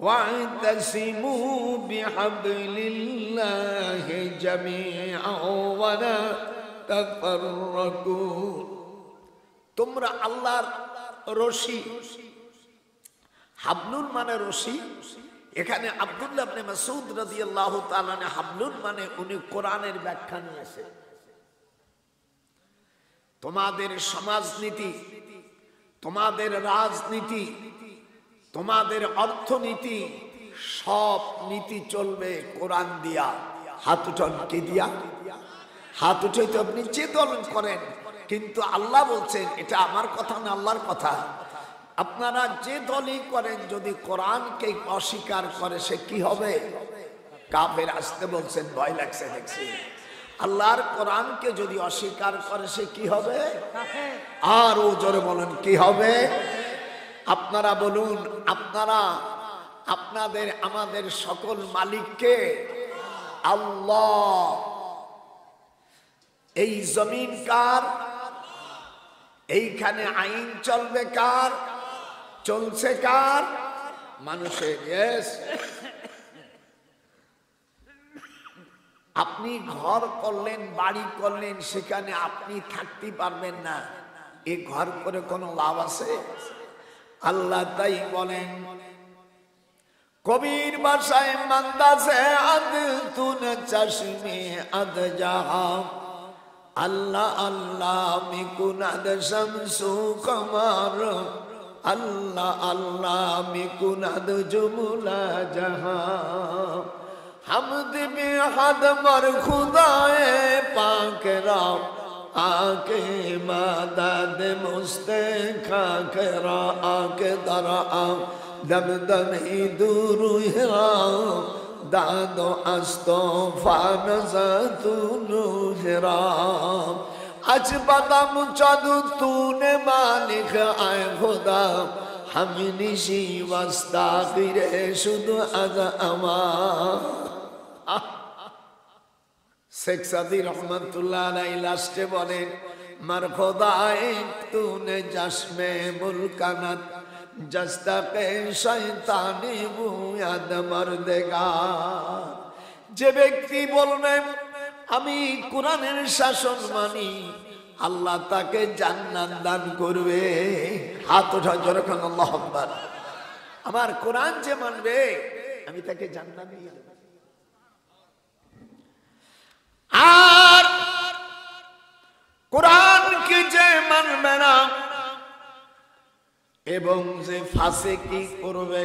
ওয়া'তাসিমু বিহাবলিল্লাহি জামিআন ওয়া লা তাফাররাকু। তোমরা আল্লাহর রশি, হাবলুন মানে রশি। এখানে আব্দুল্লাহ ইবনে মাসউদ রাদিয়াল্লাহু তাআলা আনহু হাবলুন মানে উনি কোরআনের ব্যাখ্যা নিয়েছেন। তোমাদের সমাজনীতি, তোমাদের রাজনীতি, তোমাদের অর্থনীতি, সব নীতি চলবে কোরআন দিয়া। হাত উঠান, কে দিয়া? হাত উঠে তো আপনি যে দল করেন, কিন্তু আল্লাহ বলছেন এটা আমার কথা না, আল্লাহর কথা। আপনারা যে দলই করেন যদি কোরআনকে অস্বীকার করে সে কি হবে? কাফের। আসতে বলছেন, ভয় লাগছে দেখছি। আল্লাহর কোরআনকে যদি অস্বীকার করে সে কি হবে? আর ও জোরে বলেন কি হবে? আপনারা বলুন, আপনারা আপনাদের আমাদের সকল মালিককে আল্লাহ। এই জমিন কার? এইখানে আইন চলবে কার? চলছে কার? মানুষের। ইয়েস। আপনি ঘর করলেন, বাড়ি করলেন, সেখানে আপনি থাকতে পারবেন না, এ ঘর করে কোনো লাভ আছে? আল্লাহ তাই বলেন কবির ভাষায়, মান্দাসে আদ তুন চশমে আদ জাহা, আল্লাহ আল্লাহ মিকুনাদ শামসু কমার, আল্লাহ আল্লাহ মিকুনাদ জুমলা জাহান। হামদ বেহদ মর খুদায়ে পাক রা, आके मदद मुस्तखरा, आके दरा दम दम ही दूर हिरा, दादो अस्तफान ज़तूनु हिरा। आज बदम चादू तूने मालिक आए खुदा, हम निशी वस्ता गिरे शुद्ध अज अमा। শেখ সাদি রহমতুল্লাহ আলাইহি লাস্টে বলেন, মার খোদায়ে তূনে জশ্মে মুলকানাত, জস্তাকে শয়তানি বুয়াদ মর্দেগা। যে ব্যক্তি বলবে আমি কোরআনের শাসন মানি, আল্লাহ তাকে জান্নাত দান করবে। হাত ওঠা জোরে কোন আল্লাহু আকবার। আমার কোরআন যে মানবে আমি তাকে জান্নাত দিয়ে দেব। আর কোরআনকে যে মানবে না এবং যে ফাসিকি করবে,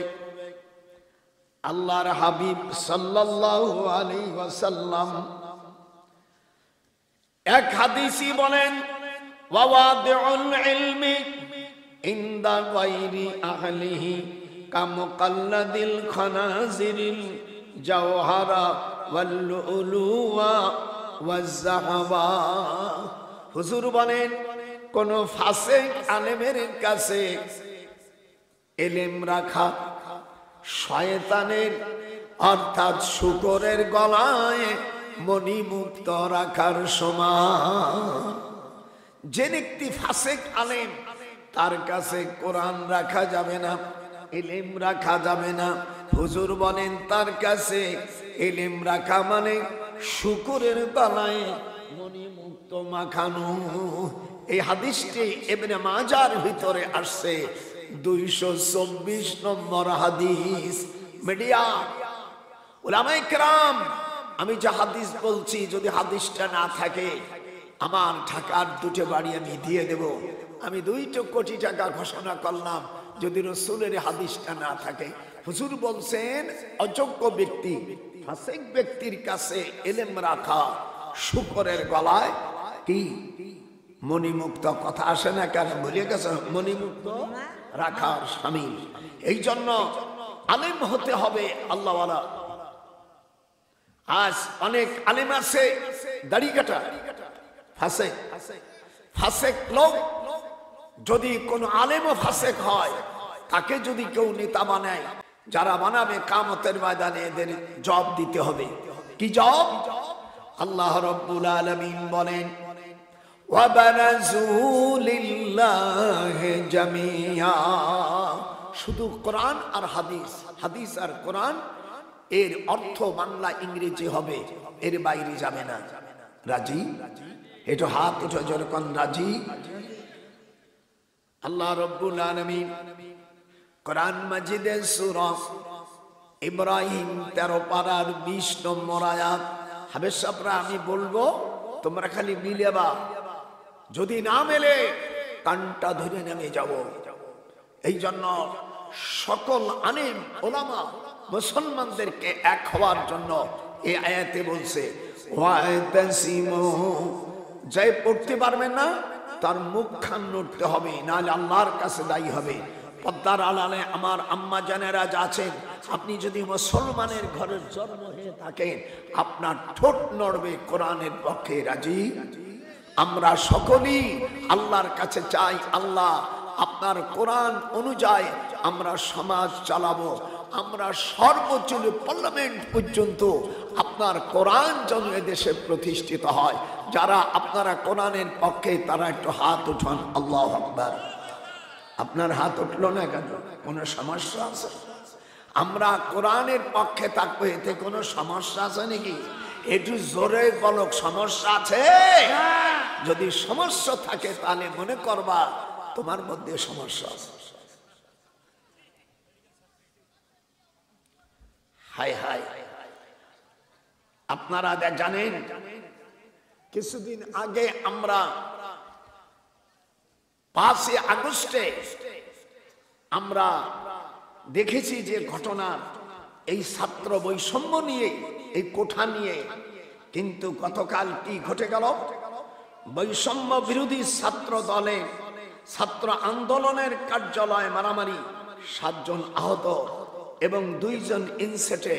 আল্লাহর হাবিব সাল্লাল্লাহু আলাইহি ওয়াসাল্লাম এক হাদিসে বলেন, ওয়াওয়াদিউল ইলমি ইনদা গায়রি আহলিহি কামুকাল্লাদিল খানাজিরিল জাওহারা ওয়াল লুলুওয়া ওয়াজ যাহাবা। হুজুর বলেন কোন ফাসিক আলেমের কাছে ইলম রাখা শয়তানের অর্থাৎ শুকরের গলায় মণিমুক্ত রাখার সমান। যে ব্যক্তি ফাসিক আলেম তার কাছে কোরআন রাখা যাবে না, ইলম রাখা যাবে না। হুজুর বলেন তার কাছে ইলম রাখা মানে শুকরের গলায় মণিমুক্ত মাখানো। এই হাদিসটি ইবনে মাজার ভিতরে আসছে, 224 নম্বর হাদিস। মিডিয়া উলামায়ে কেরাম, আমি যে হাদিস বলছি যদি হাদিসটা না থাকে আমার ঢাকার 2টি বাড়ি আমি দিয়ে দেব। আমি 2 কোটি টাকা ঘোষণা করলাম যদি রাসূলের হাদিসটা না থাকে। হুজুর বলছেন অযোগ্য ব্যক্তি ফাসিক ব্যক্তির কাছে ইলম রাখা শুকরের গলায় কি মণিমুক্ত। কথা আসে না কেন? বলে গেছে মণিমুক্ত রাখার শামিল। এই জন্য আলেম হতে হবে আল্লাহওয়ালা। আজ অনেক আলেম আছে দাড়ি কাটা ফাসিক। ফাসিক লোক যদি কোন আলেমও ফাসিক হয়, তাকে যদি কেউ নেতা বানায়, যারা বানাবে কিয়ামতের ময়দানে এদের জবাব দিতে হবে। কি জবাব? আল্লাহ রাব্বুল আলামিন বলেন, ওয়া বারাজু লিল্লাহি জামিআ। শুধু কোরআন আর হাদিস, হাদিস আর কোরআন, এর অর্থ বাংলা ইংরেজি হবে, এর বাইরে যাবে না। রাজি? একটু হাত উঠে যেরকম রাজি। আল্লাহ রাব্বুল আলামিন কোরআন মাজিদের সূরা ইব্রাহিম 13 পারার 20 নম্বর আয়াত, হাবেশ সাহেবরা আমি বলবো তোমরা খালি মিলেবা, যদি না মেলে কানটা ধরে নেমে যাব। এই জন্য সকল আলেম ওলামা মুসলমানদেরকে এক হওয়ার জন্য এই আয়াতে বলছে ওয়াতাসিমু, যাই পড়তে পারবেন না তার মুখ খান নড়তে হবে, নাহলে আল্লাহর কাছে দায়ী হবে। পদ্মার আড়ালে আমার আম্মা জানেরা আছেন, আপনি যদি মুসলমানের ঘরের জন্ম হয়ে থাকেন আপনার ঠোঁট নড়বে কোরআনের পক্ষে। রাজি? আমরা সকলেই আল্লাহর কাছে চাই, আল্লাহ আপনার কোরআন অনুযায়ী আমরা সমাজ চালাবো, আমরা সর্বোচ্চ পার্লামেন্ট পর্যন্ত আপনার কোরআন যেন এদেশে প্রতিষ্ঠিত হয়। যারা আপনারা কোরআনের পক্ষে তারা একটু হাত উঠান। আল্লাহু আকবার। আপনার হাত উঠলো না কেন? কোনো সমস্যা আছে? আমরা কোরআনের পক্ষে থাকবো, এতে কোনো সমস্যা আছে নাকি? একটু জোরে বলো, সমস্যা আছে? যদি সমস্যা থাকে তাহলে মনে করবা তোমার মধ্যে সমস্যা আছে। হাই হাই, আপনারা জানেন কিছুদিন আগে আমরা 5 আগস্টে আমরা দেখেছি যে ঘটনা, এই ছাত্র বৈষম্য নিয়ে, এই কোঠা নিয়ে, কিন্তু গতকাল কি ঘটে গেল? বৈষম্য বিরোধী ছাত্র দলে ছাত্র আন্দোলনের কার্যালয় মারামারি, 7 জন আহত এবং 2 জন ইনসেটে।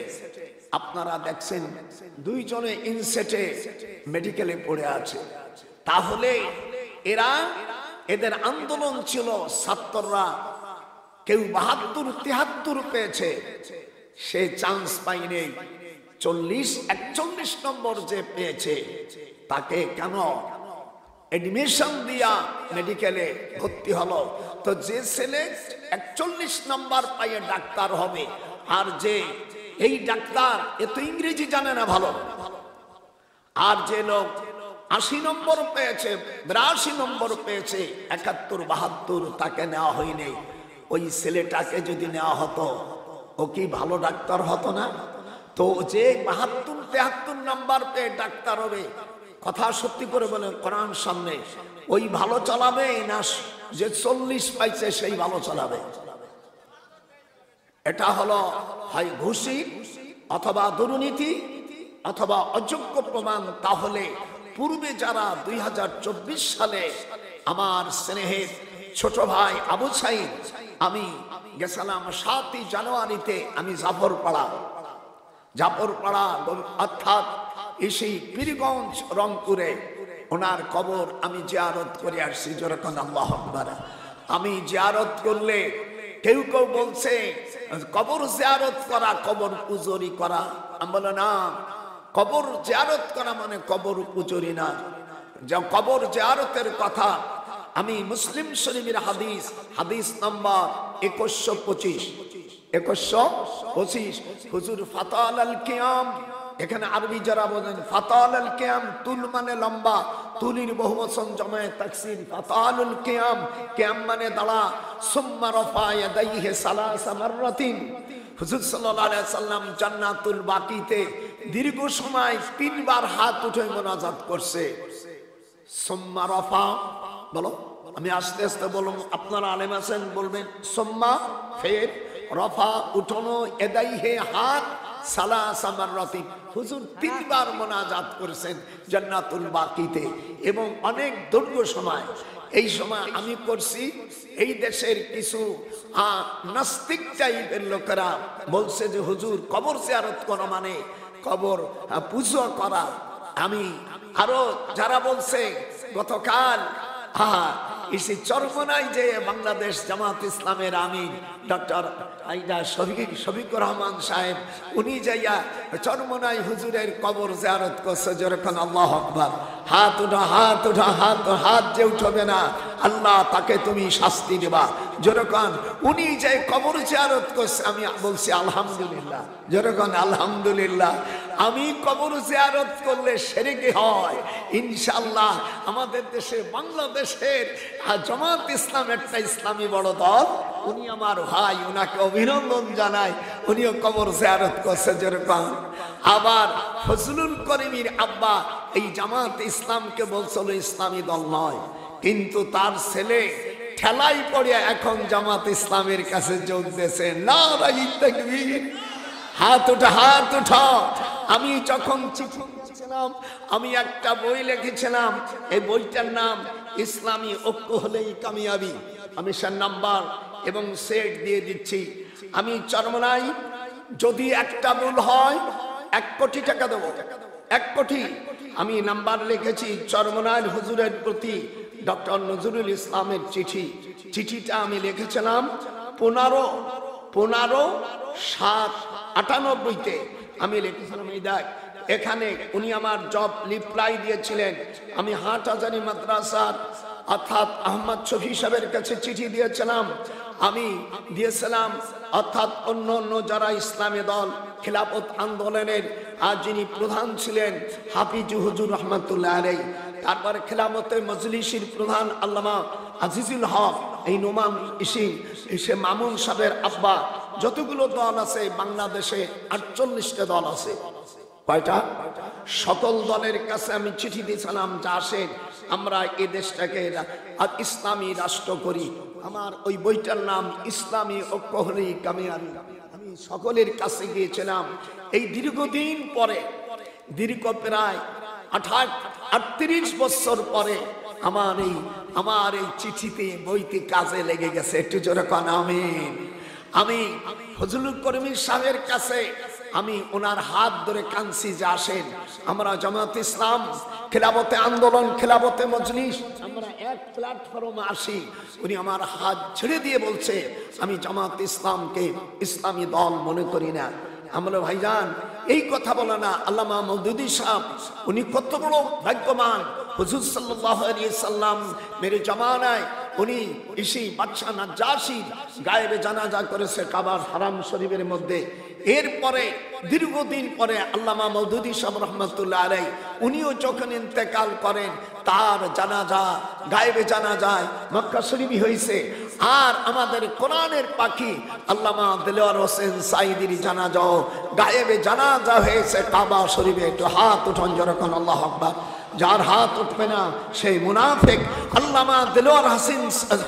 আপনারা দেখছেন 2 জনে ইনসেটে মেডিকেলে পড়ে আছে। তাহলে এদের আন্দোলন ছিল, ছাত্ররা কেউ 72, 73 পেয়েছে, সে চান্স পাইনি। 40, 41 নম্বর যে পেয়েছে তাকে কেন এডমিশন দিয়া মেডিকেলে ভর্তি হলো? তো যে ছেলে 41 নম্বর পাইয়ে ডাক্তার হবে, আর যে এই ডাক্তার এ তো ইংরেজি জানে না ভালো, আর যে লোক 80 নম্বর পেয়েছে, 82 নম্বর পেয়েছে, 71, 72, তাকে নেওয়া হয়নি। ওই ছেলেটাকে যদি নেওয়া হতো ও কি ভালো ডাক্তার হতো না? তো যে 72, 73 নাম্বার পেয়ে ডাক্তার হবে, কথা সত্যি করে বলেন কোরআন সামনে, ওই ভালো চালাবে না যে 40 পাইছে সেই ভালো চালাবে? এটা হলো হয় ঘুষি অথবা দুর্নীতি অথবা অযোগ্য প্রমাণ। তাহলে পূর্বে যারা 2024 সালে আমার স্নেহের ছোট ভাই আবু সাইদ, আমি গেছিলাম 7 জানুয়ারিতে, আমি জাফরপাড়া অর্থাৎ এসে পীরগঞ্জ রংপুরে ওনার কবর আমি জিয়ারত করে আসছি। যেরকম আল্লাহু আকবার। আমি জিয়ারত করলে কেউ কেউ বলছে কবর জিয়ারত করা কবর পুজোরি করা। আমি বলে না, কবর জিয়ারত করা মানে কবর পুজোরি না। যা কবর জিয়ারতের কথা আমি মুসলিম শরীফের হাদিস নাম্বার 2125 হুজুর ফাতাল আল কিয়াম, এখানে আরবি যারা বলেন ফাতাল আল কিয়াম, তুল মানে লম্বা, তুলির বহুবচন জমায়ে তাকসির, ফাতালুল কিয়াম, কিয়াম মানে দাঁড়া, সুম্মা রাফা ইয়াদাইহি সালাসা মাররাতিন। হুজুর সাল্লাল্লাহু আলাইহি সাল্লাম জান্নাতুল বাকিতে দীর্ঘ সময় 3 বার হাত উঠে মোনাজাত করছে। সুম্মা রাফা, বলো, আমি আস্তে আস্তে বলুন, আপনারা আলেম আছেন বলবেন। সুম্মা, ফের, রাফা উঠানো, ইয়াদাইহি হাত, সালাসা মাররাতিন। হুজুর 3 বার মোনাজাত করেছেন জান্নাতুল বাকিতে, এবং অনেক দীর্ঘ সময়। এই সময় আমি করছি, এই দেশের কিছু নাস্তিক টাইপের লোকেরা বলছে যে হুজুর কবর জিয়ারত করা মানে কবর পূজা করা। আমি আরো যারা বলছে, গতকাল ইসি চরমনাই যে বাংলাদেশ জামাত ইসলামের আমির ডক্টর শফিকুর রহমান সাহেব, উনি যাইয়া চরমনাই হুজুরের কবর জিয়ারত করছে। যেরকম আল্লাহু আকবার। হাত উঠা, হাত উঠা, হাত যে উঠবে না, আল্লাহ তাকে তুমি শাস্তি দেবা। যেরকম উনি যে কবর জিয়ারত করছে, আমি বলছি আলহামদুলিল্লাহ, যেরকম আলহামদুলিল্লাহ। আমি কবর জিয়ারত করলে শিরক হয় ইনশাআল্লাহ। আমাদের দেশে বাংলাদেশের জামাত ইসলাম একটা ইসলামী বড় দল, উনি আমার ভাই, ওনাকে অভিনন্দন জানাই, উনিও কবর জিয়ারত করছে যেরকম। আবার ফজলুল করিমের আব্বা এই জামাত ইসলামকে বলছিল ইসলামী দল নয়, কিন্তু তার ছেলে ঠেলাই পড়ে এখন জামাত ইসলামের কাছে যোগ দিয়েছে। নারায়ে তাকবীর, হাত উঠা, হাত উঠাও। আমি যখন চিঠি লিখেছিলাম, আমি একটা বই লিখেছিলাম, এই বইটার নাম ইসলামী ঐক্য হলেই কামিয়াবি। আমি সে নাম্বার এবং সেট দিয়ে দিচ্ছি। আমি চরমনাই যদি একটা ভুল হয় 1 কোটি টাকা দেবো, 1 কোটি। আমি নাম্বার লিখেছি চরমনাইর হুজুরের প্রতি ডক্টর নজরুল ইসলামের চিঠি। চিঠিটা আমি লিখেছিলাম 15/7/98-তে আমি লিখেছিলাম। এই দেখ, এখানে উনি আমার জব রিপ্লাই দিয়েছিলেন। আমি হাটহাজারী মাদ্রাসার অর্থাৎ আহমদ শফি সাহেবের কাছে চিঠি দিয়েছিলাম। আমি দিয়েছিলাম অর্থাৎ অন্য যারা ইসলামী দল খিলাফত আন্দোলনের আর যিনি প্রধান ছিলেন হাফিজ হুজুর রহমাতুল্লাহ আলাইহি, তারপরে খিলাফতে মজলিসের প্রধান আল্লামা আজিজুল হক, এই নোমান ইসিম, সে মামুন সাহেবের আব্বা, যতগুলো দল আছে বাংলাদেশে 48টা দল আছে। কয়টা? সকল দলের কাছে আমি চিঠি দিয়েছিলাম যে আসেন আমরা এই দেশটাকে ইসলামী রাষ্ট্র করি। আমার ওই বইটার নাম ইসলামী ঐক্য হলেই কামিয়াবি। আমি সকলের কাছে গিয়েছিলাম। এই দীর্ঘদিন পরে, দীর্ঘ প্রায় 38 বছর পরে আমার এই চিঠিতে বইতে কাজে লেগে গেছে। একটু জোরে কোন আমিন। আমি ফজলুল করিম সাহেবের কাছে আমি ওনার হাত ধরে কাঁদছি যে আসেন আমরা জামাত ইসলাম খিলাফতে আন্দোলন, খিলাফতে মজলিস, আমরা এক প্ল্যাটফর্মে আসি। উনি আমার হাত ছেড়ে দিয়ে বলছে আমি জামাত ইসলামকে ইসলামী দল মনে করি না। আমরা ভাইজান এই কথা বলে না। আল্লামা মওদুদী সাহেব উনি কত বড় ভাগ্যবান। হুজুর সাল্লাল্লাহু আলাইহি সাল্লাম মেরে জামানায় উনি ইসি বাদশা নাজ্জাশী গায়েবে জানাজা করেছে কাবার হারাম শরীফের মধ্যে। এরপরে দীর্ঘদিন পরে আল্লামা মওদুদী সাহেব রহমাতুল্লাহ আলাইহি উনিও যখন ইন্তেকাল করেন, তার জানাজা গায়েবে জানাজায় মক্কা শরীফ হয়েছে। আর আমাদের কোরআনের পাখি আল্লামা দেলোয়ার হোসেন সাইদির জানাজাও গায়েবে জানাজা হয়েছে কাবা শরীফে। একটু হাত উঠান যেরকম আল্লাহু আকবার। যার হাত উঠবে না সেই মুনাফিক। আল্লামা দেলোয়ার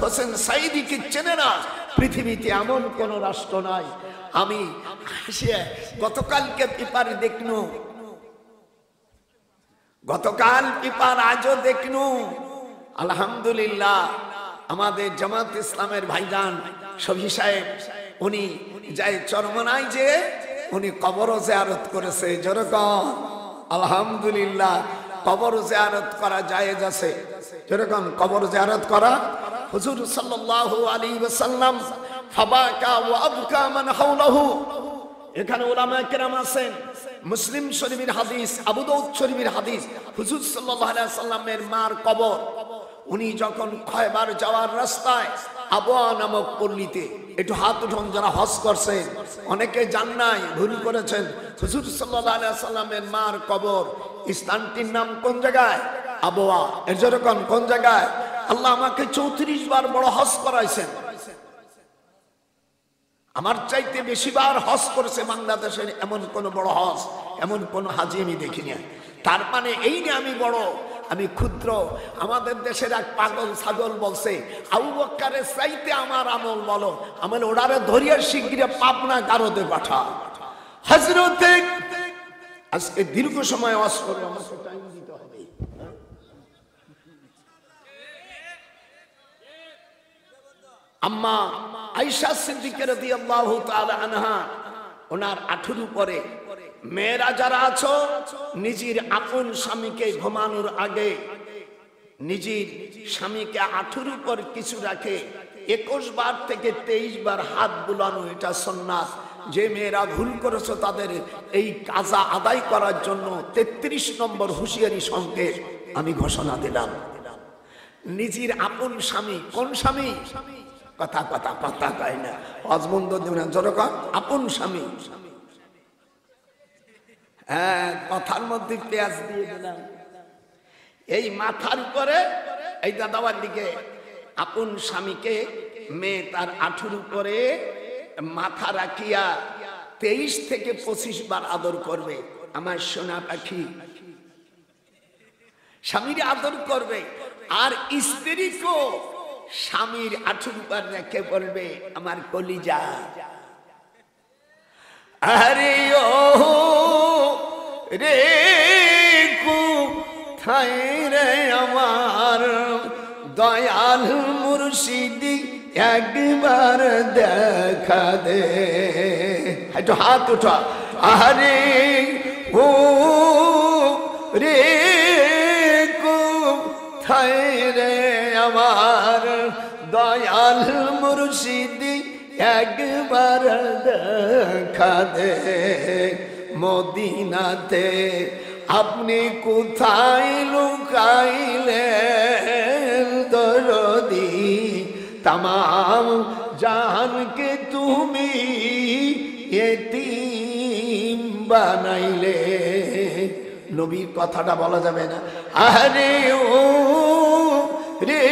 হোসেন সাইদিকে চেনে না। পৃথিবীতে এমন কোন রাষ্ট্র নাই। আমি গতকালকে পেপারে দেখনু, গতকাল পেপার আজও দেখনু, আলহামদুলিল্লাহ আমাদের জামাত ইসলামের ভাইজান শফি সাহেব উনি যাই চরমনাই যে উনি কবর জিয়ারত করেছে। যেরকম আলহামদুলিল্লাহ কবর জিয়ারত করা জায়েজ আছে। যেরকম কবর জিয়ারত করা, হুজুর সাল্লাল্লাহু আলাইহি ওয়াসাল্লাম ফাবাকা ওয়া আবকা মান হাওলাহু। এখানে উলামায়ে কেরাম আছেন। মুসলিম শরীফের হাদিস, আবু দাউদ শরীফের হাদিস, হুজুর সাল্লাল্লাহু আলাইহি ওয়াসাল্লামের মার কবর উনি যখন খয়বার যাওয়ার রাস্তায় আবওয়া নামক পল্লীতে, একটু হাত উঠান যারা হজ করছেন, অনেকে জান নাই, ভুল করেছেন। হুজুর সাল্লাল্লাহু আলাইহি ওয়াসাল্লামের মার কবর স্থানটির নাম কোন জায়গায়? আবওয়া। এর যেরকম কোন জায়গায়? আল্লাহ আমাকে 34 বার বড় হজ করাইছেন। আমার চাইতে বেশিবার হজ করেছে বাংলাদেশের এমন কোন বড় হজ, এমন কোন হাজি আমি দেখিনি। তার মানে এই না আমি বড়, আমি ক্ষুদ্র। আমাদের দেশের এক পাগল ছাগল বলছে আবু বকরের চাইতে আমার আমল বলো, আমল ওড়ারে ধরিয়া শিগগিরে পাবনা গারদে পাঠা। হযরতে আজকে দীর্ঘ সময় ওয়াজ করে আমাকে টাইম দিতে হবে। আম্মা আয়েশা সিদ্দিকা রাদিয়াল্লাহু তাআলা আনহা ওনার 18 পরে মেয়েরা যারা আছো নিজের আপন স্বামীকে ঘুমানোর আগে নিজের স্বামীকে 18 পর কিছু রাখে 21 বার থেকে 23 বার হাত বুলানো, এটা সুন্নাত। যে মেয়েরা ভুল করেছো তাদের এই কাজা আদায় করার জন্য 33 নম্বর হুঁশিয়ারি সংকেত আমি ঘোষণা দিলাম। নিজের আপন স্বামী, কোন স্বামী? কথা কথা কথা কয় না, অজবন্ধ দেবেন যখন আপন স্বামী। হ্যাঁ, কথার মধ্যে পেঁয়াজ দিয়ে দিলাম। এই মাথার উপরে এই দাদাবার দিকে আপন স্বামীকে মেয়ে তার আঁঠুর উপরে মাথা রাখিয়া 23 থেকে 25 বার আদর করবে। আমার সোনা পাখি স্বামীর আদর করবে। আর স্ত্রীকেও স্বামীর আঁঠুর উপর রেখে বলবে আমার কলিজা। আরে ও রে কোথায় রে আমার দয়াল মুর্শিদি, একবার দেখা দে। একটু হাত উঠা। আরে ও রে কোথায় রে আমার দয়াল মুর্শিদি, একবার দেখা দে। মদিনাতে আপনি কোথায় লুকাইলেন দরদি, तमाम জাহান কে তুমি এতিম বানাইলে। নবীর কথাটা বলা যাবে না? আরে ও রে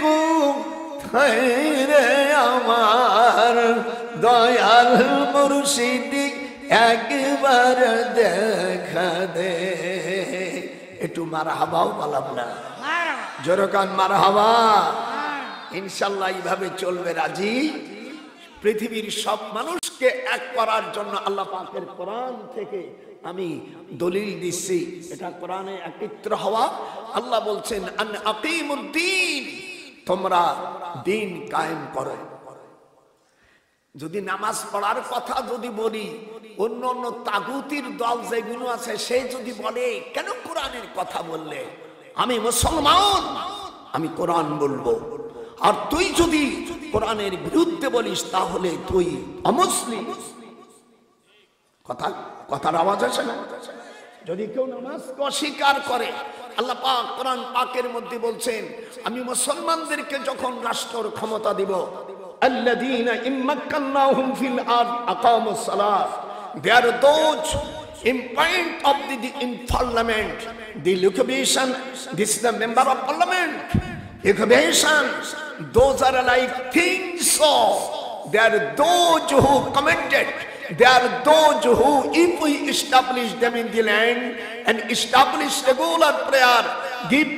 কোথায় রে আমার দয়াল মুর্শিদি, একবার দেখা দে। একটু মারহাবাও বললাম না, জোরকান মারহাবা। ইনশাআল্লাহ এইভাবে চলবে। রাজি? পৃথিবীর সব মানুষকে এক করার জন্য আল্লাহ পাকের কোরআন থেকে আমি দলিল দিচ্ছি, এটা কোরআনে একত্র হওয়া। আল্লাহ বলছেন আন আকিমুদ্দিন, তোমরা দিন কায়েম করো। যদি নামাজ পড়ার কথা যদি বলি, অন্য অন্য তাগুতির দল যেগুলো আছে সে যদি বলে কেন কোরআনের কথা বললে? আমি মুসলমান, আমি কোরআন বলবো। আর তুই যদি কোরআনের বিরুদ্ধে বলিস তাহলে তুই অমুসলিম। কথার আওয়াজ আসে না? যদি কেউ নামাজকে অস্বীকার করে, আল্লাহ পাক কোরআন পাকের মধ্যে বলছেন আমি মুসলমানদেরকে যখন রাষ্ট্রের ক্ষমতা দিব, আল্লাযীনা ইম্মাক্কান্নাহুম ফিল আরদ আকামুস সালাত, they are those in point of the in parliament, the occupation, this is the member of parliament, occupation, those are like things. So they are those who commented, they are those who, if we establish them in the land and establish regular prayer, give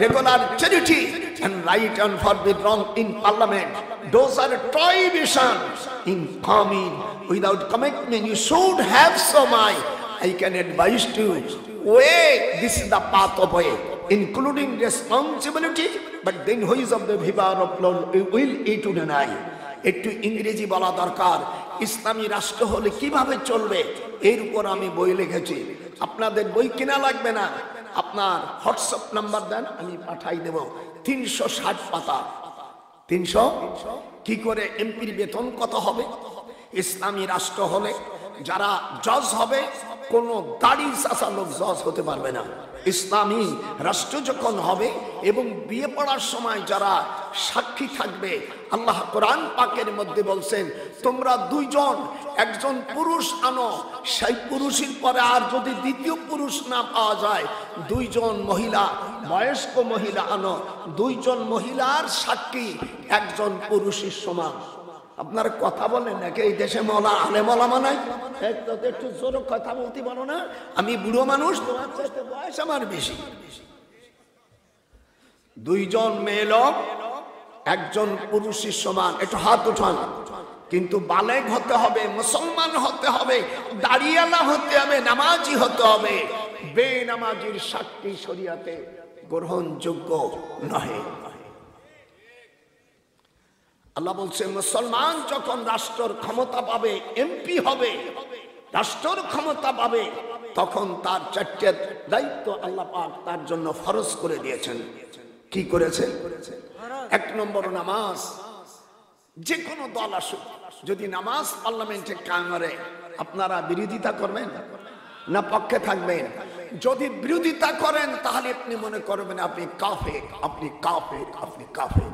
regular charity and right and forbid wrong in parliament, those are prohibitions in coming without commitment. You should have so much. I can advise to way, this is the path of way, including responsibility, but then who is of the vivar of Lord will eat to deny. একটু ইংরেজি বলা দরকার। ইসলামী রাষ্ট্র হলে কিভাবে চলবে এর উপর আমি বই লিখেছি। আপনাদের বই কেনা লাগবে না, আপনার হোয়াটসঅ্যাপ নাম্বার দেন, আমি পাঠাই দেব। 360 পাতা। 300 কি করে এমপির বেতন কত হবে? ইসলামী রাষ্ট্র হলে যারা জজ হবে, কোন দাড়ি চাচা লোক জজ হতে পারবে না। ইসলামী রাষ্ট্র যখন হবে এবং বিয়ে পড়ার সময় যারা সাক্ষী থাকবে, আল্লাহ কোরআন পাকের মধ্যে বলছেন তোমরা দুইজন, একজন পুরুষ আনো, সেই পুরুষের পরে আর যদি দ্বিতীয় পুরুষ না পাওয়া যায়, দুইজন মহিলা, বয়স্ক মহিলা আনো। দুইজন মহিলার সাক্ষী একজন পুরুষের সমান। আপনার কথা বলেন নাকি এই দেশে মওলা আলে মওলামা নাই? একটু জোরে কথা বলতে পারো না? আমি বুড়ো মানুষ, তোমার চাইতে বয়স আমার বেশি। দুইজন মেয়ে লোক একজন পুরুষের সমান। একটু হাত উঠান। কিন্তু বালেগ হতে হবে, মুসলমান হতে হবে, দাড়িয়ালা হতে হবে, নামাজি হতে হবে। বেনামাজির সাক্ষী শরিয়াতে গ্রহণযোগ্য নয়। আল্লাহ বলছে মুসলমান যখন রাষ্ট্রের ক্ষমতা পাবে, এমপি হবে, রাষ্ট্রের ক্ষমতা পাবে, তখন তার 4টে দায়িত্ব আল্লাহ পাক তার জন্য ফরজ করে দিয়েছেন। কি করেছে? 1 নম্বর নামাজ। যে কোনো দল আসুক, যদি নামাজ পার্লামেন্টে কায়েম করে, আপনারা বিরোধিতা করবেন না পক্ষে থাকবেন? যদি বিরোধিতা করেন তাহলে আপনি মনে করবেন আপনি কাফের, আপনি কাফের, আপনি কাফের।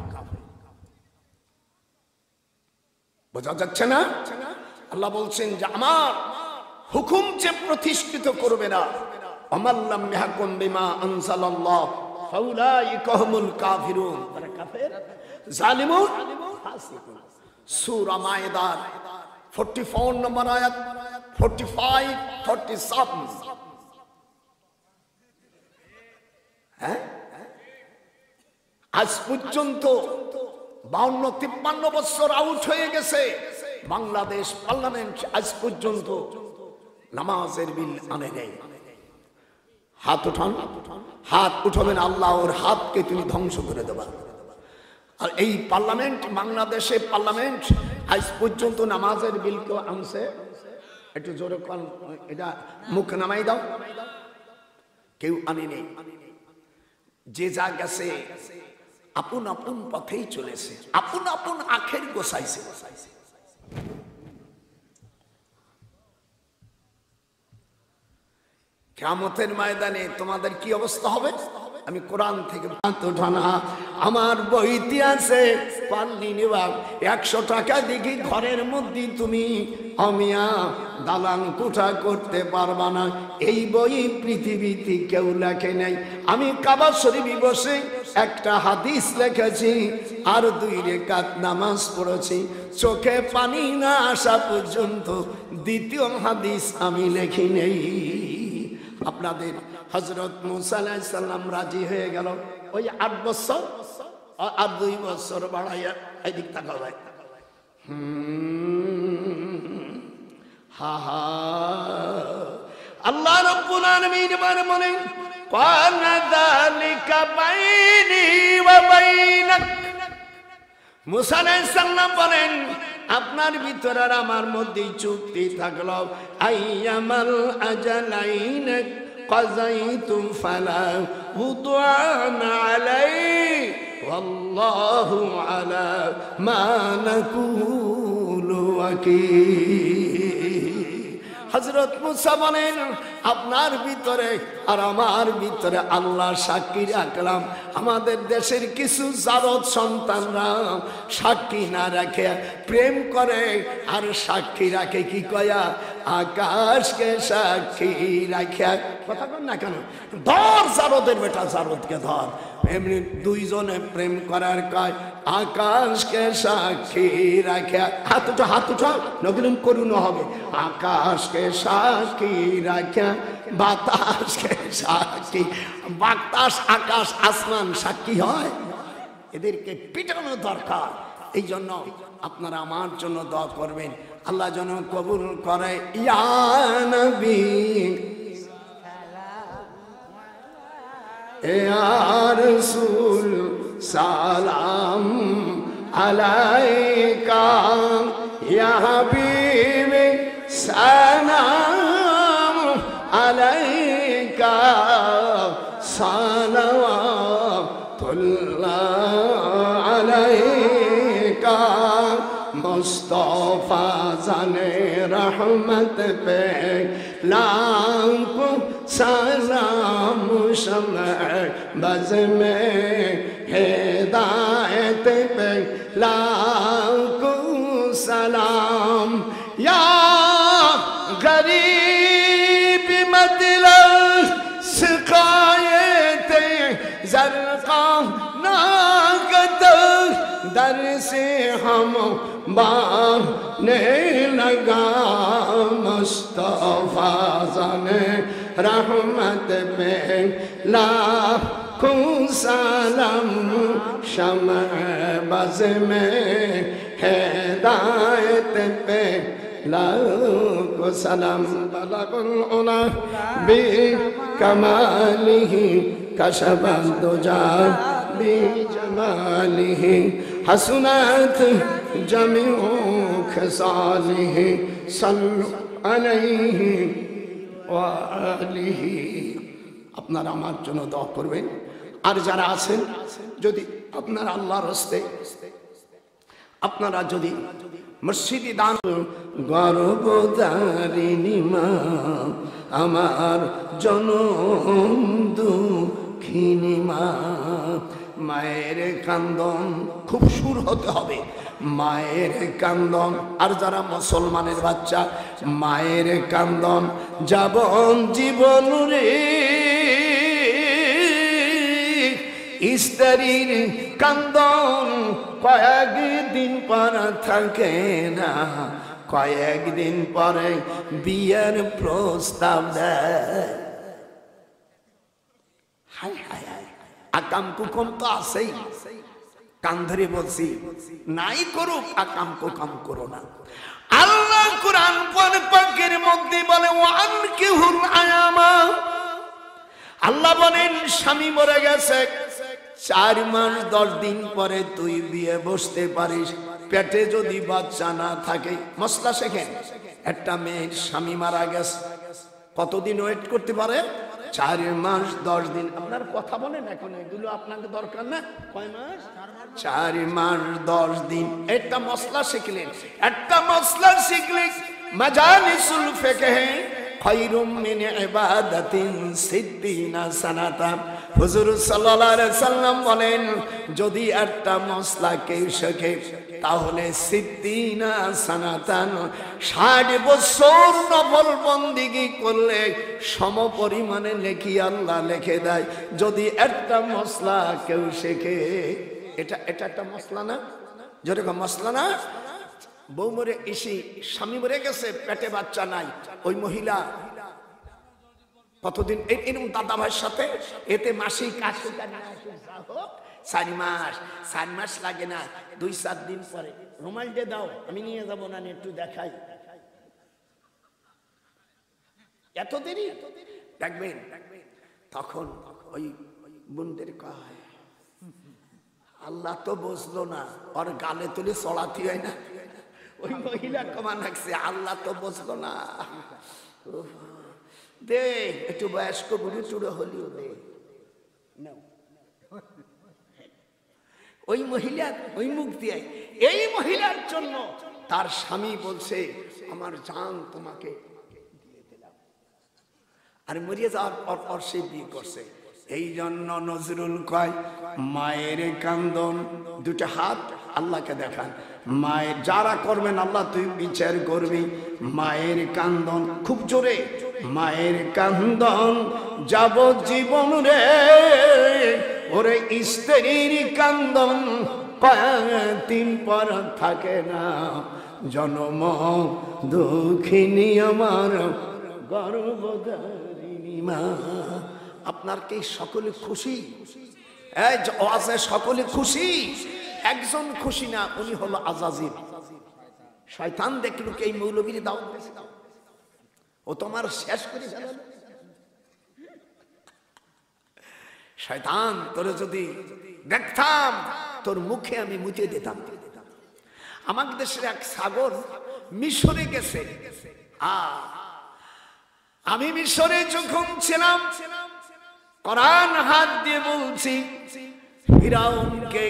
বোঝা যাচ্ছে না? আল্লাহ বলছেন যে আমার হুকুম যে প্রতিষ্ঠিত করবে না, আমাল্লাম ইয়াহকুম বিমা আনজালাল্লাহ ফাউলাইকা হুমুল কাফিরুন, তারা কাফের, জালিমুন, ফাসিকুন। সূরা মায়েদা 44 নম্বর আয়াত, 45, 47। হ্যাঁ, আজ পর্যন্ত 52-53 বছর আউট হয়ে গেছে বাংলাদেশ পার্লামেন্ট, আজ পর্যন্ত নামাজের বিল আনে নেই। হাত উঠান, হাত উঠাবেন, আল্লাহ ওর হাতকে তিনি ধ্বংস করে দেবেন। আর এই পার্লামেন্ট, বাংলাদেশে পার্লামেন্ট আজ পর্যন্ত নামাজের বিল কেউ আনছে? একটু জোরে কোন, এটা মুখ নামাই দাও। কেউ আনেনি। যে যা গেছে আপন আপন পথেই চলেছে, আপন আপন আখের গোছাইছে। কিয়ামতের ময়দানে তোমাদের কি অবস্থা হবে? আমি কোরআন থেকে আমার বইতে আছে, পাল্লি নিবা 100 টাকা দেখি ঘরের মধ্যে তুমি অমিয়া দালান কোঠা করতে পারবা না। এই বই পৃথিবীতে কেউ লেখে নাই। আমি কাবা শরীফে বসে একটা হাদিস লিখেছি আর 2 রাকাত নামাজ পড়েছি, চোখে পানি না আসা পর্যন্ত দ্বিতীয় হাদিস আমি লিখি নেই। আপনাদের হযরত মুসা আলাইহিস সালাম রাজি হয়ে গেল, ওই 8 বছর আর 2 বছর বাড়াইয়া এদিক তাকাও ভাই। হা হা, আল্লাহ রাব্বুল আলামিন বলেন কানা যালিকা বাইনি ওয়া বাইনাক। মুসা আলাইহিস সালাম বলেন আপনার ভিতর আর আমার মধ্যে চুক্তি থাকলো, আইয়ামাল আজালাইন কাযাইতু ফালা উদআন আলাই ওয়াল্লাহু আলা মা নাকুলু ওয়াকিল। হযরত মুসা বলেন আপনার ভিতরে আর আমার ভিতরে আল্লাহ সাক্ষী রাখলাম। আমাদের দেশের কিছু জারদ সন্তানরা সাক্ষী না রাখে প্রেম করে, আর সাক্ষী রাখে কি কয়া, আকাশকে সাক্ষী রাখে। কথা বল না কেন? ধর জারদের বেটা, জারদকে ধর। এমনি 2 জনে প্রেম করার কয় আকাশকে সাক্ষী রাখে। হাত উঠা, হাত উঠা, নগরম করুন হবে। আকাশকে সাক্ষী রাখে, বাতাসকে সাক্ষী। বাতাস, আকাশ, আসমান সাক্ষী হয়? এদেরকে পিটানো দরকার। এই জন্য আপনারা আমার জন্য দোয়া করবেন, আল্লাহ যেন কবুল করে। ইয়া নবী ইয়া রাসূল সালাম আলাইকা, ইয়া হাবিবি সালাম আলাইকা, সালাওয়াতুল্লাহ আলাইকা। মুস্তাফা জানে রহমত पे लाखों सलाम, शम्अ बज़ में हिदायत पे लाखों सलाम। या गरीब मतलब शिकायत ज़रक़ा नागत दर से हम बाने लगा। मुस्तफा ज़ने रहमत पे लाखों सलाम, शम्अ बज़ में हिदायत पे लाखों सलाम। बलगुल उला बि कमालिही कशफ़ दुजा बि जमालिही, हसनत जमीउ खसालिही, सल्लु अलैहि व आलिही। আপনারা আমার জন্য দোয়া করবেন। আর যারা আছেন, যদি আপনারা আল্লাহর রাস্তায় আপনারা যদি মসজিদে দান, গর্বদারিণী মা আমার জনম দুঃখিনী মা। মায়ের কান্দন খুব সুর হতে হবে, মায়ের কান্দন। আর যারা মুসলমানের বাচ্চা, মায়ের কান্দন যাবন জীবন রে, স্ত্রীর কান্দন কয়েকদিন পর থাকে না, কয়েকদিন পরে বিয়ের প্রস্তাব দেয়। হায় হায় হায়, আকাম কুকম তো আছেই। কান ধরে বলছি নাই করুক, আকাম কুকাম করো না। আল্লাহ কুরআন পাকের মধ্যে বলে ওয়ানকিহুল আয়ামা, আল্লাহ বলেন স্বামী মরে গেছে, 4 মাস 10 দিন পরে তুই বিয়ে বসতে পারিস, পেটে যদি বাচ্চা না থাকে। মশলা শেখেন, একটা মেয়ের স্বামী মারা গেছে, কতদিন ওয়েট করতে পারে? 4 মাস 10 দিন। আপনার কথা বলেন এখন, এগুলো আপনাকে দরকার না। কয় মাস? 4 মাস 10 দিন। একটা মশলা শিখলেন, একটা মশলা শিখলেন। মাজালিসুল ফিকহ খায়রুম মিন ইবাদাতিন সিদ্দিনা সানাতান। হুজুর সাল্লাল্লাহু আলাইহি সাল্লাম বলেন, যদি একটা মশলা কেউ শেখে তাহলে সিদ্দিনা সানাতান, 60 বছর নফল বন্দেগী করলে সম পরিমাণে নেকি আল্লাহ লিখে দেয়। যদি একটা মশলা কেউ শেখে, এটা একটা মশলা না? যেরকম মশলা না? বউ মরে এসে স্বামী মরে গেছে, পেটে বাচ্চা নাই, ওই মহিলা কতদিন এরকম দাদা ভাইয়ের সাথে এতে মাসিক 4 মাস লাগে না, 2-4 দিন পরে রুমাল দিয়ে দাও, আমি নিয়ে যাবো না, একটু দেখাই। এত দেরি দেখবেন। তখন ওই বোনদের কয়, আল্লাহ তো বুঝলো না, ওর গালে তুলে চড়াতে হয় না। ওই মহিলা কমান রাখছে, আল্লাহ তো বুঝলো না, দে একটু বয়স্ক বুড়ি চুড়ো হলিও দে। ওই মহিলা ওই মুখ দিয়ে, এই মহিলার জন্য তার স্বামী বলছে, আমার জান তোমাকে দিয়ে দিলাম, আর মরিয়ে যাওয়ার পর সে বিয়ে করছে। এই জন্য নজরুল কয়, মায়ের কান্দন, 2টা হাত আল্লাহকে দেখান। মায়ের যারা করবেন আল্লাহ তুই বিচার করবি। মায়ের কান্দন খুব জোরে, মায়ের কান্দন যাবজ্জীবন রে, ওরে স্ত্রীর কান্দন কয়েকদিন পর থাকে না, জনম দুঃখিনী আমার গর্ভধারিণী মা। আপনার কি সকলে খুশি? আছে সকলে খুশি? একজন খুশি না, উনি হলো আজাজিল। শয়তান দেখলো কি এই মৌলবীর দাও, ও তোমার শেষ করে ফেলল। শয়তান, তোরে যদি দেখতাম তোর মুখে আমি মুতে দিতাম। আমার দেশের এক সাগর মিশরে গেছে, আমি মিশরে যখন ছিলাম, কোরআন হাত দিয়ে বলছি, ফিরাউনকে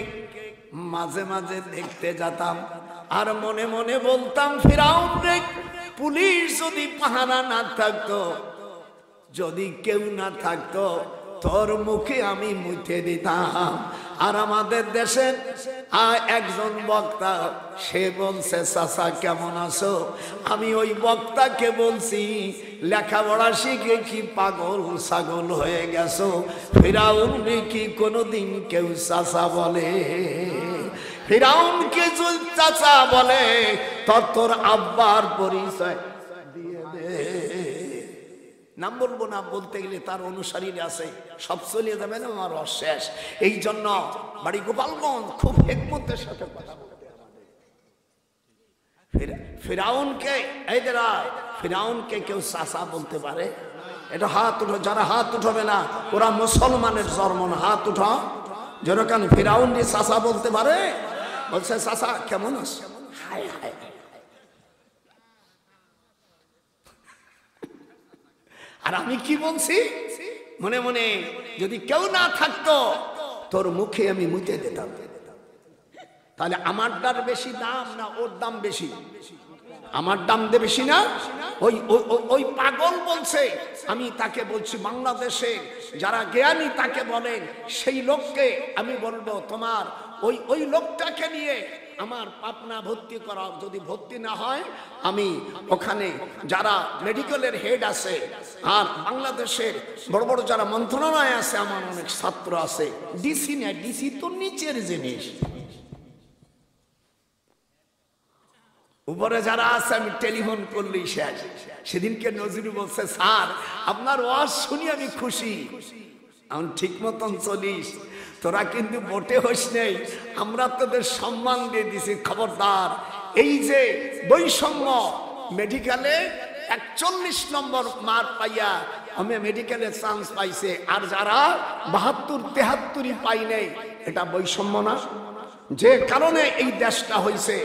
মাঝে মাঝে দেখতে যেতাম, আর মনে মনে বলতাম, ফিরাউন রে, পুলিশ যদি পাহারা না থাকতো, যদি কেউ না থাকতো, তোর মুখে আমি মুছে দিতাম। আর আমাদের দেশের একজন বক্তা, সে বলছে, চাচা কেমন আছো? আমি ওই বক্তাকে বলছি, লেখাপড়া শিখে কি পাগল ছাগল হয়ে গেছো? ফিরাউন কি কোনোদিন কেউ চাচা বলে? ফিরাউনকে যদি চাচা বলে, তোর আব্বার পরিচয় দিয়ে দে। নাম বলবো না, বলতে গেলে তার অনুসারীরা আছে, সব চলে যাবে না, আমার অশেষ। এই জন্য বাড়ি গোপালগঞ্জ খুব হিকমতের সাথে কথা বলতে হবে। ফিরাউনকে, এই দেরা, ফিরাউনকে কেউ চাচা বলতে পারে? এটা হাত উঠো, যারা হাত উঠবে না ওরা মুসলমানের জন্ম না। হাত উঠো, যেরকম ফিরাউন যে চাচা বলতে পারে। বলছে, চাচা কেমন আছে? হায় হায়, আর আমি কি বলছি মনে মনে, যদি কেউ না থাকতো তোর মুখে আমি মুতে দিতাম। তাহলে আমারটার বেশি দাম না ওর দাম বেশি? আমার দাম বেশি না? ওই ওই পাগল বলছে, আমি তাকে বলছি বাংলাদেশে যারা জ্ঞানী তাকে বলেন, সেই লোককে আমি বলবো তোমার ওই লোকটাকে নিয়ে আমার পাবনা ভর্তি করা, যদি ভর্তি না হয় আমি ওখানে যারা মেডিকেলের হেড আছে আর বাংলাদেশের বড় বড় যারা মন্ত্রণালয় আছে, আমার অনেক ছাত্র আছে, ডিসি না, ডিসি তো নিচের জিনিস, উপরে যারা আছে আমি টেলিফোন করলেই শেষ। সেদিনকে নজরুল বলছে, স্যার আপনার ওয়াজ শুনি আমি খুশি, এখন ঠিক মতন চলিস, তোরা কিন্তু মোটে হইস নেই, আমরা তোদের সম্মান দিয়ে দিছি, খবরদার। এই যে বৈষম্য, মেডিকেলে 41 নম্বর মার্ক পাইয়া আমি মেডিকেলে চান্স পাইছে, আর যারা 72 73 পাই নাই, এটা বৈষম্য না? যে কারণে এই দেশটা হয়েছে,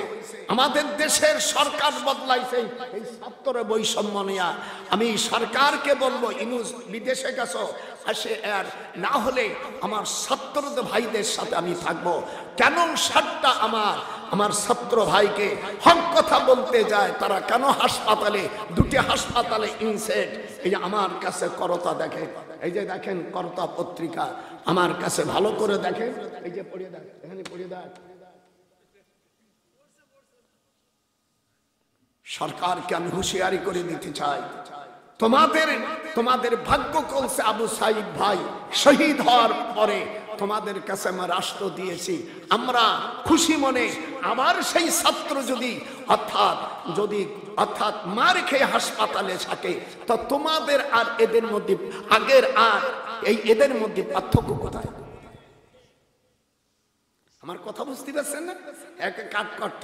আমাদের দেশের সরকার বদলাইছে এই ছাত্র বৈষম্য নিয়ে। আমি সরকারকে বলবো, ইনুস বিদেশে গেছো, আসে আর না হলে আমার ছাত্রদের ভাইদের সাথে আমি থাকবো। কেন সাতটা আমার ছাত্র ভাইকে হক কথা বলতে যায়, তারা কেন হাসপাতালে, দুটি হাসপাতালে ইনসেট, এই যে আমার কাছে করতা দেখে, এই যে দেখেন করতা পত্রিকা আমার কাছে ভালো করে দেখেন, এই যে পড়িয়ে দেখ, এখানে পড়িয়ে দেখ। সরকারকে আমি হুঁশিয়ারি করে দিতে চাই, তোমাদের ভাগ্য কলসে আবু সাইদ ভাই শহীদ হওয়ার পরে তোমাদের কাছে আমরা রাষ্ট্র দিয়েছি, আমরা খুশি মনে আবার সেই ছাত্র যদি অর্থাৎ মার খেয়ে হাসপাতালে থাকে, তো তোমাদের আর এদের মধ্যে আগের আর এদের মধ্যে পার্থক্য কোথায়? আমার কথা বুঝতে পারছেন না? এক কাট করত,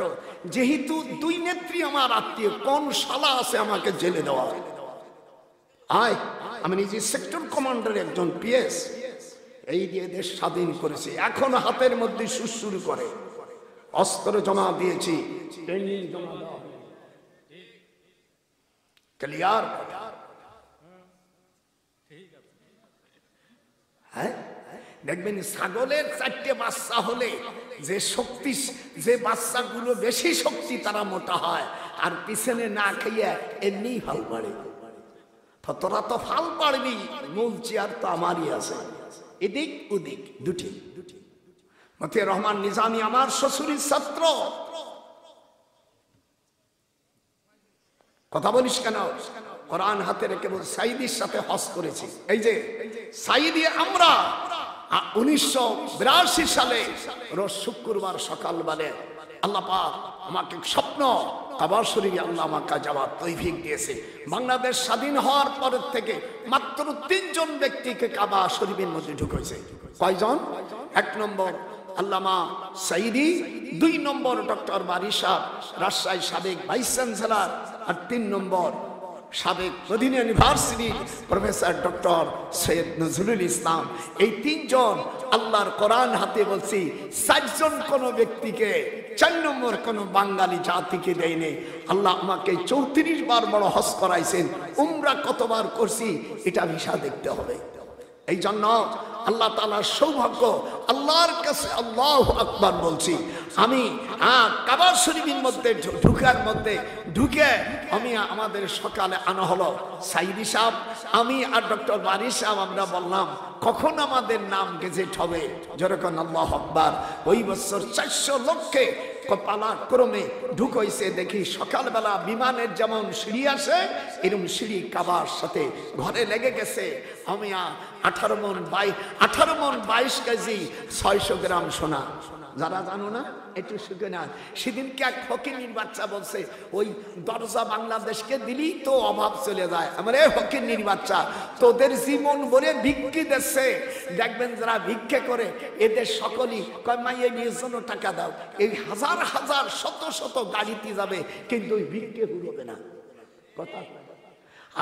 যেহেতু দুই নেত্রী আমার আত্মীয়, কোন শালা আছে আমাকে জেলে দেওয়া? আমি নিজে সেক্টর কমান্ডার একজন পিএস, এই দিয়ে দেশ স্বাধীন করেছি, এখন হাতের মধ্যে সুরসুর করে, অস্ত্র জমা দিয়েছি, ট্রেনিং জমা দেওয়া ক্লিয়ার? হ্যাঁ, দেখবেন ছাগলের 4টে বাচ্চা হলে যে শক্তি, যে বাচ্চাগুলো বেশি শক্তি তারা মোটা হয়, আর পিছনে না খাইয়া এমনি ফাল পাড়ে। তোরা তো ফাল পাড়বি, মূল চেয়ার তো আমারই আছে, এদিক ওদিক দুটি। মতিউর রহমান নিজামী আমার শ্বশুরের ছাত্র, কথা বলিস কেন? কোরআন হাতে রেখে বল, সাইদির সাথে হজ করেছি। এই যে সাইদি, আমরা 1982 সালে রোজ শুক্রবার সকালবেলা আল্লাহ পাক আমাকে স্বপ্ন কাবা শরীফে আল্লাহ আমাকে যাওয়ার তৌফিক দিয়েছে। বাংলাদেশ স্বাধীন হওয়ার পর থেকে মাত্র 3 জন ব্যক্তিকে কাবা শরীফের মধ্যে ঢুকেছে। কয়জন? 1 নম্বর আল্লামা সাইদি, 2 নম্বর ডক্টর বারী সাহেব, রাজশাহী সাবেক ভাইস চ্যান্সেলর, আর 3 নম্বর সাবেক Medina university professor doctor Syed Nazrul Islam. এই 3 জন আল্লাহর কোরআন হাতে বলছি, 4 জন কোন ব্যক্তিকে, 4 নম্বর কোন বাঙালি জাতিকে দেয়নি। আল্লাহ আমাকে 34 বার বড় হজ করাইছেন, উমরা কতবার করছি এটা ভিসা দেখতে হবে। এই জন্য আল্লাহ তাআলার সৌভাগ্য, আল্লাহর কাছে আল্লাহু আকবার বলছি। আমি কাবা শরীফের মধ্যে ঢুকে আমি আমাদের সকালে আনা হলো সাইদি সাহেব, আমি আর ডক্টর বারী সাহেব, আমরা বললাম কখন আমাদের নাম গেজেট হবে, যেরকম আল্লাহু আকবার। ওই বছর 400 লোককে পালাক্রমে ঢুকাইছে। দেখি সকালবেলা বিমানের যেমন সিঁড়ি আসে, এরকম সিঁড়ি কাবার সাথে ঘরে লেগে গেছে। আমি 18 মণ 22 কেজি 600 গ্রাম সোনা। যারা জানো না একটু শুনে না, সেদিনকে এক ফকিনীর বাচ্চা বলছে, ওই দরজা বাংলাদেশকে দিলেই তো অভাব চলে যায়। আমার এই ফকিনীর বাচ্চা তোদের জীবন ভরে ভিক্ষি দিচ্ছে, দেখবেন যারা ভিক্ষে করে এদের সকলেই কয় মাইয়ে নিয়ে জন্য টাকা দাও, এই হাজার হাজার শত শত গাড়িতে যাবে, কিন্তু ওই ভিক্ষে হবে না। কথা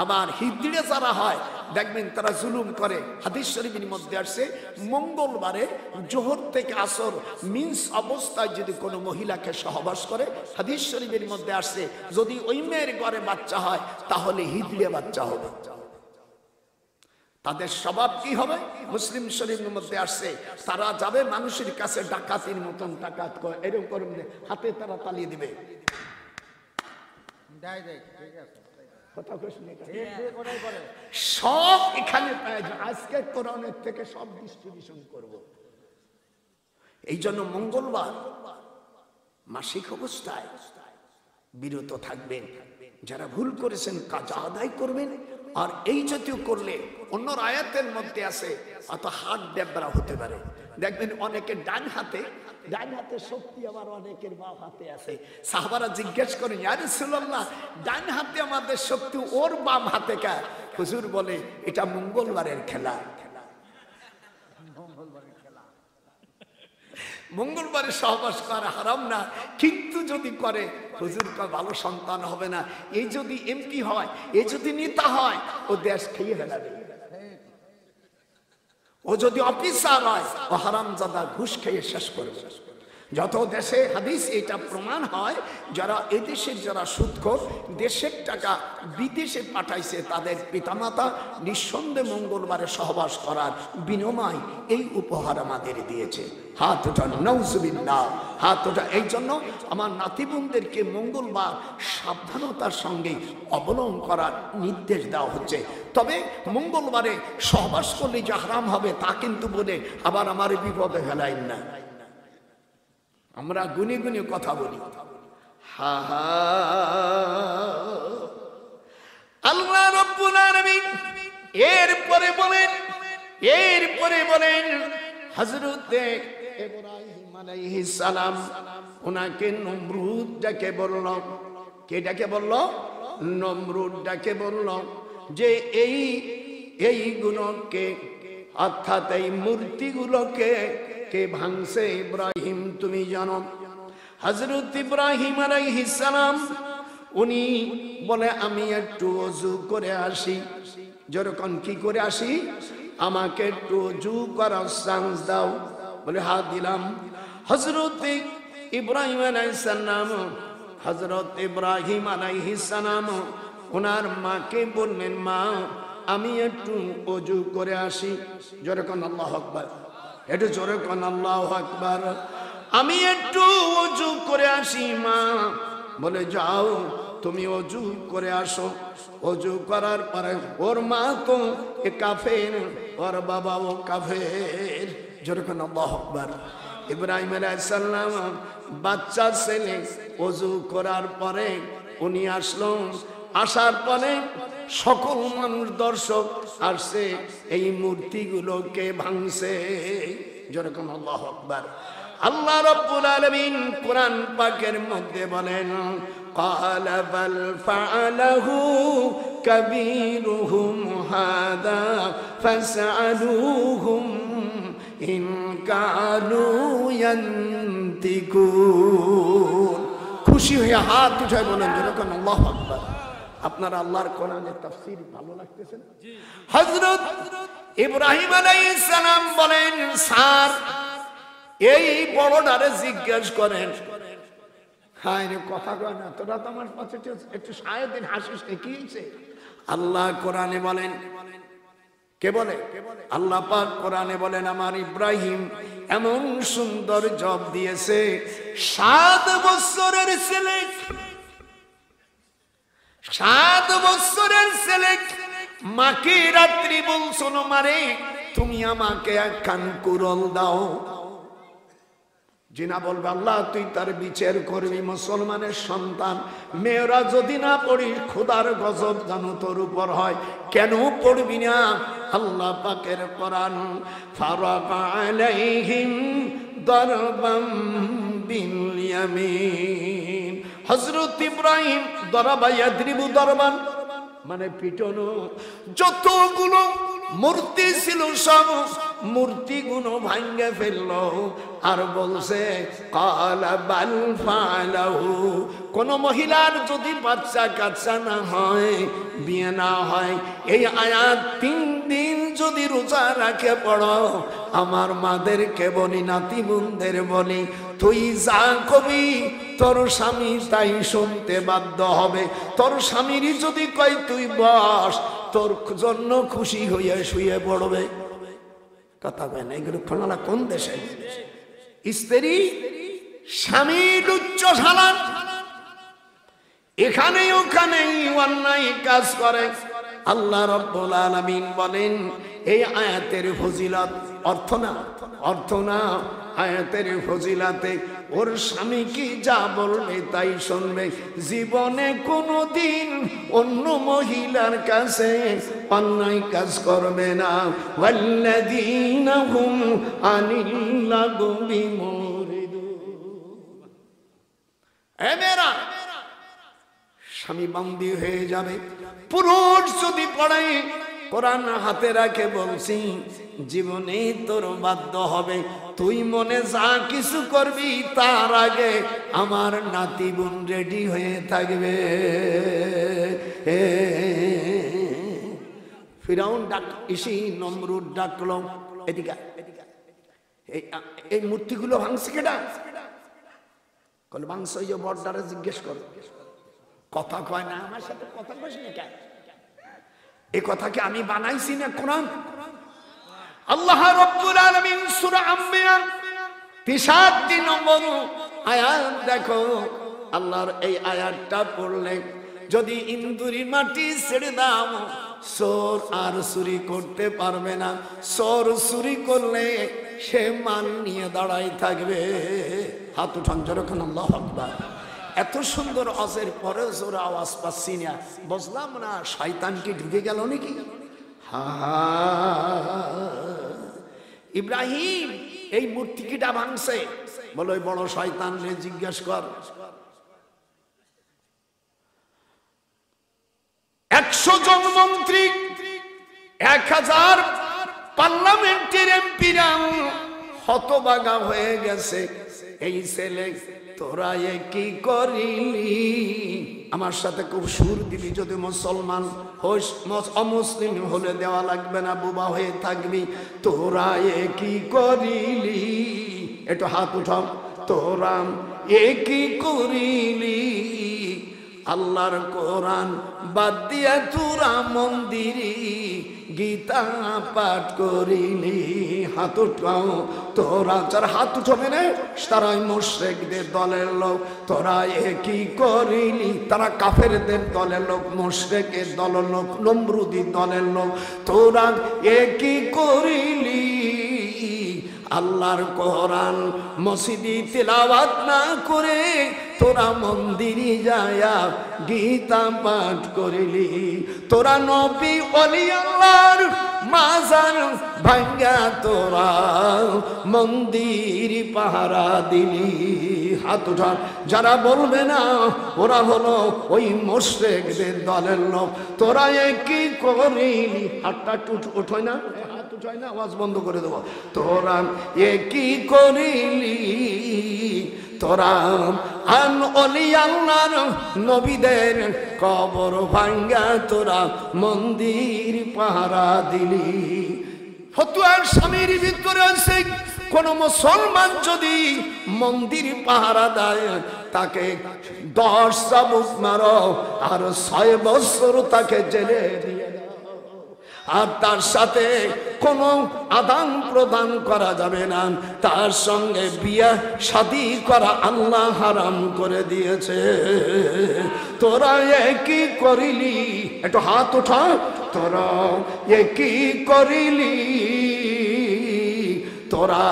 আবার হিজড়ে যারা হয় দেখবেন তারা জুলুম করে। হাদিস শরীফের মধ্যে আসছে, মঙ্গলবারে জোহর থেকে আসর মিন্স অবস্থায় যদি কোনো মহিলাকে সহবাস করে, হাদিস শরীফের মধ্যে আসছে যদি ওই মেয়ের ঘরে বাচ্চা হয় তাহলে হিজড়ে বাচ্চা হবে। তাদের স্বভাব কি হবে? মুসলিম শরীফের মধ্যে আসছে, তারা যাবে মানুষের কাছে ডাকাতির মতন ডাকাত করে, এরকম করে হাতে তারা তালিয়ে দিবে। কথা কইছেন সব এখানে পাওয়া যায়। আজকে কোরআনের থেকে সব ডিস্ট্রিবিউশন করব। এই জন্য মঙ্গলবার মাসিক অবস্থায় বিরত থাকবেন। যারা ভুল করেছেন কাজা আদায় করবেন। আর এই জাতীয় করলে অন্য আয়াতের মধ্যে আছে অত হাত ডেবরা হতে পারে। দেখবেন অনেকের ডান হাতে শক্তি, আবার অনেকের বাম হাতে আছে। সাহাবারা জিজ্ঞেস করেন, ইয়া রাসূলুল্লাহ, ডান হাতে আমাদের শক্তি, ওর বাম হাতে কা? হুজুর বলে, এটা মঙ্গলবারের খেলা। মঙ্গলবারে সহবাস করা হারাম না, কিন্তু যদি করে হুজুর কয় ভালো সন্তান হবে না। এই যদি এমপি হয়, এই যদি নেতা হয়, ও দেশ খেয়ে ফেলাবে। ও যদি অফিসার হয়, ও হারামজাদা ঘুষ খেয়ে শেষ করবে। যত দেশে হাদিস এটা প্রমাণ হয়, যারা এদেশের যারা সুদখোর, দেশের টাকা বিদেশে পাঠাইছে, তাদের পিতামাতা নিঃসন্দেহে মঙ্গলবারে সহবাস করার বিনিময় এই উপহার আমাদের দিয়েছে। হাত ওঠা, নাউজুবিল্লাহ, হাত ওঠা। এই জন্য আমার নাতিবোনদেরকে মঙ্গলবার সাবধানতার সঙ্গে অবলম্বন করার নির্দেশ দেওয়া হচ্ছে। তবে মঙ্গলবারে সহবাস করলে যে হারাম হবে তা কিন্তু বলে আবার আমার বিপদে ফেলাইন না। আমরা গুনে গুনে কথা বলি। হা হা, আল্লাহ রাব্বুল আলামিন এরপরে বলেন হযরত ইব্রাহিম আলাইহিস সালাম, ওনাকে নমরুদ ডেকে বলল। কে ডেকে বলল? নমরুদ ডেকে বলল যে এইগুলোকে, অর্থাৎ এই মূর্তিগুলোকে কে ভাঙছে? ইব্রাহিম, তুমি জানো। হযরত ইব্রাহিম আলাইহিস সালাম উনি বলে, আমি একটু ওযু করে আসি। যেরকম কি করে আসি? আমাকে একটু ওযু করার চান্স দাও। বলে, হ্যাঁ দিলাম। হযরত ইব্রাহিম আলাইহিস সালাম ওনার মাকে বললেন, মা আমি একটু ওযু করে আসি। যেরকম আল্লাহু আকবার, একটু জোরে কোন আল্লাহু আকবার। আমি একটু ওযু করে আসি মা। বলে, যাও তুমি ওযু করে আসো। ওযু করার পরে ওর মা তো কাফের, ওর বাবাও কাফের। জোরে কোন আল্লাহু আকবার। ইব্রাহিম আলাইহিস সালাম বাচ্চা ছেলে ওযু করার পরে উনি আসলো। আসার পরে সকল মানুষ দর্শক আসছে, এই মূর্তিগুলোকে ভাঙছে। যেরকম আল্লাহু আকবার। আল্লাহ রাব্বুল আলামিন কোরআন পাকের মধ্যে বলেন, ক্বালা বাল ফাআলাহু কাবীরুহুম হাদা ফাসআলুহুম ইন কানু ইয়ান্তিকুন। খুশি হয়ে হাত উঠায় বলেন, যেরকম আল্লাহু আকবার। আপনারা আল্লাহর কোরআনের তাফসীর ভালো লাগতেছে না? হযরত ইব্রাহিম আলাইহিস সালাম বলেন, স্যার এই বড়টারে জিজ্ঞেস করেন। হ্যাঁ রে, কথা কয় না, তোরা তো আমার পাশে একটু সারাদিন হাসিস, কি হয়েছে? আল্লাহ কোরআনে বলেন, কে বলে? আল্লাহ পাক কোরআনে বলেন, আমার ইব্রাহিম এমন সুন্দর জব দিয়েছে। 7 বছরের ছেলে, 7 বছরের ছেলে মাকে রাত্রি বলছো, মারে তুমি আমাকে একখান কুরল দাও। জিনা বলবে, আল্লাহ তুই তার বিচার করবি। মুসলমানের সন্তান মেয়েরা যদি না পড়ি, খোদার গজব জানো তোর উপর হয়। কেন পড়বি না? আল্লাহ পাকের কোরআন, ফারাকা আলাইহিম দারবাম বিল ইয়ামিন। হযরত ইব্রাহিম দরবা ইয়াদরিবু দরবান, মানে পিটনো। যতগুলো মূর্তি ছিল সব মূর্তিগুলো ভাঙ্গে ফেললো। আর বলছে, ক্বালা বাল ফাআলাহু। কোন মহিলার যদি বাচ্চা কাচ্চা না হয়, বিয়ে না হয়, এই আয়াত 3 দিন যদি রোজা রাখে পড়ো, আমার মাদেরকে বলি, নাতি বোনদের বলি, তুই যা কবি তোর স্বামী তাই শুনতে বাধ্য হবে। তোর স্বামীর যদি কয় তুই বস, তোর জন্য খুশি হয়ে শুয়ে পড়বে। কথা কয় না? এগুলো খোলা কোন দেশে? স্ত্রী স্বামীর উচ্চ সালান, এখানে ওখানে অন্যায় কাজ করে। আল্লাহ রাব্বুল আলামিন বলেন এই আয়াতের ফজিলত অর্থ না আয়াতের ফজিলাতে ওর স্বামী কি যা বলবে তাই শুনবে, জীবনে কোনোদিন অন্য মহিলার কাছে অন্যায় কাজ করবে না। ওয়াল্লাযীনা হুম আনিল লাগবি মুরিদুন। এমেরা স্বামী বন্দী হয়ে যাবে। পুরুষ যদি পড়ে কোরআন হাতে রাখে, বলছি জীবনে তোর বাধ্য হবে, তুই মনে যা কিছু করবি তার আগে আমার নাতি বোন রেডি হয়ে থাকবে। ফিরাউন নমরুদ ডাকলো, এদিকে এই মূর্তিগুলো ভাঙছে কেডা? কল ভাঙছে ওই যে বর্ডারে, জিজ্ঞেস করো। কথা কয় না, আমার সাথে কথা কইস না কেন? এই কথা কি আমি বানাইছি না কোরআন? আল্লাহ রাব্বুল আলামিন সূরা আম্বিয়া 63 নম্বর আয়াত দেখো। আল্লাহর এই আয়াতটা পড়লে যদি ইন্দুরি মাটি ছেড়ে দাও, চোর আর চুরি করতে পারবে না। চোর চুরি করলে সে মান নিয়ে দাঁড়াই থাকবে। হাত উঠান যখন আল্লাহু আকবার। এত সুন্দর আওয়াজের পরে জোর আওয়াজ পাচ্ছি না, বুঝলাম না শয়তান কি ঢুকে গেল নাকি? ইব্রাহিম এই মূর্তি কিটা ভাঙছে? বলো ওই বড় শয়তান রে জিজ্ঞাসা কর। 100 জন মন্ত্রী, 1000 পার্লামেন্টের এমপিরা হতবাগা হয়ে গেছে। এই ছেলে তোরা এ কি করিলি? আমার সাথে খুব সুর দিবি, যদি মুসলমান হোস, অমুসলিম হলে দেওয়া লাগবে না, বুবা হয়ে থাকবি। তোরা এ কি করিলি? একটু হাত উঠাও। তোরা এ কি করিলি? আল্লাহর কোরআন বাদ দিয়া তোরা মন্দিরে গীতা পাঠ করিলি। হাত উঠাও। তোরা যারা হাত উঠবে না তারাই মুশরিকদের দলের লোক। তোরা এ কি করিলি? তারা কাফেরদের দলের লোক, মুশরিকের দলের লোক, নমরুদি দলের লোক। তোরা এ কি করিলি? আল্লাহর কোরআন মসজিদে তেলাওয়াত না করে তোরা মন্দিরে যায়া গীতা পাঠ করিলি। তোরা নবী ওলি আল্লাহর মাজার ভাঙ্গা তোরা মন্দির পাহারা দিলি। হাত উঠা। যারা বলবে না ওরা হলো ওই মুশরিকদের দলের লোক। তোরা এ কি করিলি? হাতটা উঠোয় না, হাত উঠোয় না, আওয়াজ বন্ধ করে দেবো। তোরা এ কি করিলি? তোরা আন ওলি আল্লাহর নবীদের কবর ভাঙ্গা তোরা মন্দির পাহারা দিলি। ফতুয়ার স্বামীর ভিতরে আছে কোন মুসলমান যদি মন্দির পাহারা দেয় তাকে 10 চাবুক মারো আর 6 বছর তাকে জেলে দিয়ে দাও। আর তার সাথে কোনো আদান প্রদান করা যাবে না, তার সঙ্গে বিয়ে শাদী করা আল্লাহ হারাম করে দিয়েছে। তোরা কি করিলি? একটু হাত উঠা। তোরা কি করিলি? তোরা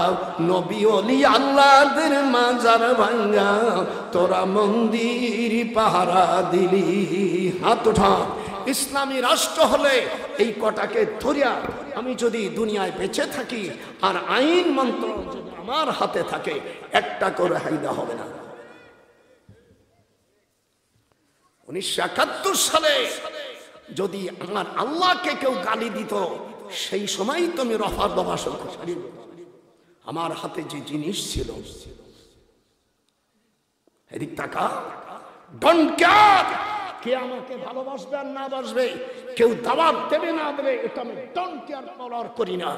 নবী ওলি আল্লাহদের মাজার ভাঙ্গা তোরা মন্দির পাহারা দিলি। হাত উঠা। ইসলামী রাষ্ট্র হলে এই কটাকে ধরিয়া আমি যদি দুনিয়ায় বেঁচে থাকি আর আইন মন্ত্র যদি আমার হাতে থাকে, একটা করে হাইদা হবে না। 1971 সালে যদি আমার আল্লাহকে কেউ গালি দিত, সেই সময় তুমি রফা দফা সারিয়ে আমার হাতে যে জিনিস ছিল, এদিক টাকা ডোন্ট কেয়ার কে আমাকে ভালোবাসবে আর না বাসবে, কেউ দাওয়াত দেবে না দেবে, এটা আমি ডোন্ট কেয়ার করি না।